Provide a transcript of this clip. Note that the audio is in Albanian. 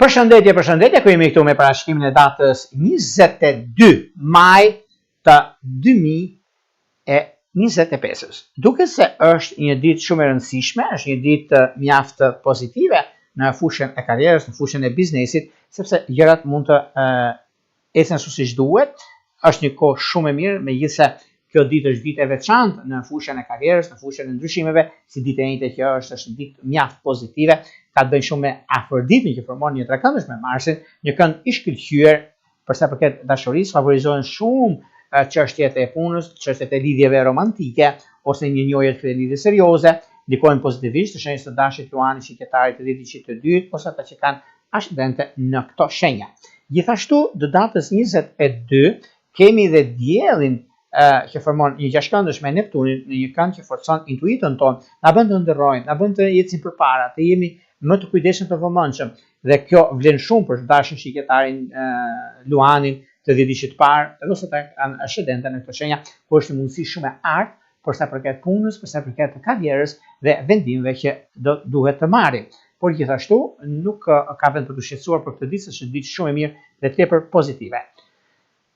Përshëndetje, ku jemi këtu me parashikrimin e datës 22 maj të 2025. Duke se është një ditë shumë e rëndësishme, është një ditë mjaft pozitive në fushën e karrierës, në fushën e biznesit, sepse gjërat mund të ecën siç duhet. Është një kohë shumë e mirë, megjithëse kjo ditë është ditë e veçantë në fushën e karrierës, në fushën e ndryshimeve, si ditë e njëjtë që është një ditë mjaft pozitive, ka të bëjë shumë me afërditjen që formon një trekëndësh me Marsin, një kënd i shkëlqyer për sa përket dashurisë, favorizohen shumë çështjet e punës, çështjet e lidhjeve romantike ose një njohje të lidhje serioze, ndikojnë pozitivisht të shenjës të dashit luani, shqiptarit të ditë të dytë ose ata që kanë ascendente në këto shenja. Gjithashtu, dë datës 22 kemi dhe diellin që formon një gjashtkëndësh me Neptunin, në një kënd që forcon intuitën tonë, na bën të ndërrojmë, na bën të ecim përpara, të jemi më të kujdesshëm të vëmendshëm. Dhe kjo vlen shumë për dashin shqiptarin luanin të dhjetë të parë, ose ata kanë ascendente në këto shenja, ku është një mundësi shumë e artë për sa përket punës, për sa përket të karrierës dhe vendimeve që do duhet të marrim. Por gjithashtu nuk ka vend për të shqetësuar për këtë ditë, është një ditë shumë e mirë dhe tepër pozitive.